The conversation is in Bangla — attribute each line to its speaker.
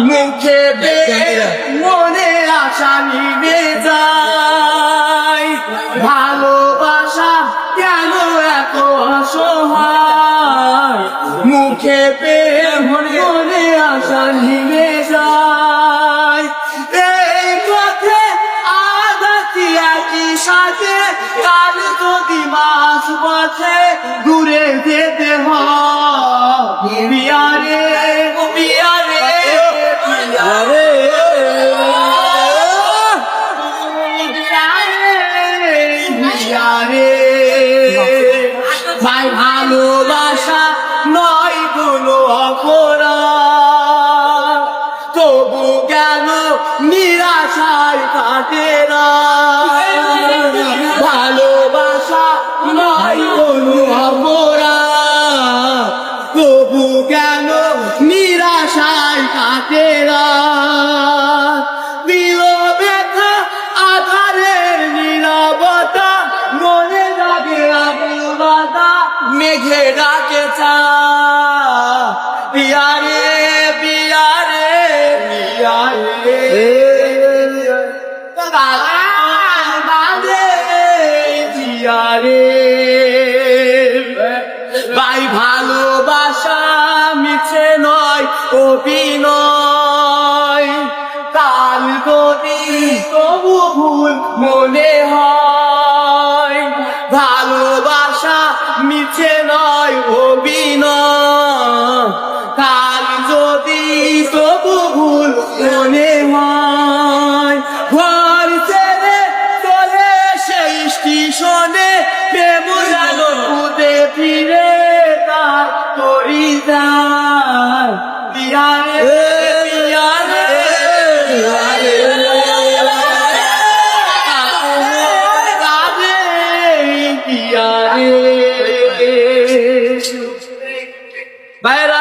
Speaker 1: মুখে মনে আশা নিবে যায় ভালোবাসা কেন এত অসহায় মুখে মনে আশা নিবে যায় এই পথে আগাছি একই সাথে কাল যদি মাস পথে দূরে যেতে হয় বিয়ারে বিয়ারে বিয়ারে বিয়ারে ভাই ভালোবাসা নয় কোনো অপরাধ তবু কেন নিরাশায় কাটে না ভালোবাসা নয় কোনো অপরাধ তবু কেন নিরাশায় কাটে না দিল ব্যথা আধারের নীরবতা মনে লাগে আবুবাদা মেঘে ডাকে চা পিয়ারে পিয়ারে পিয়ারে ভাই ভালোবাসা মিছে নয় অভিনয় কাল যদি তবু ভুল মনে হয় ভালোবাসা মিছে নয় অভিনয় কাল যদি তবু ভুল মনে হয় ঘর ছেড়ে চলে সেই স্টেশনে প্রেম যেন খুদে ফিরে তার তরি যায় পিয়ারে পিয়ারে পিয়ারে ভাইরা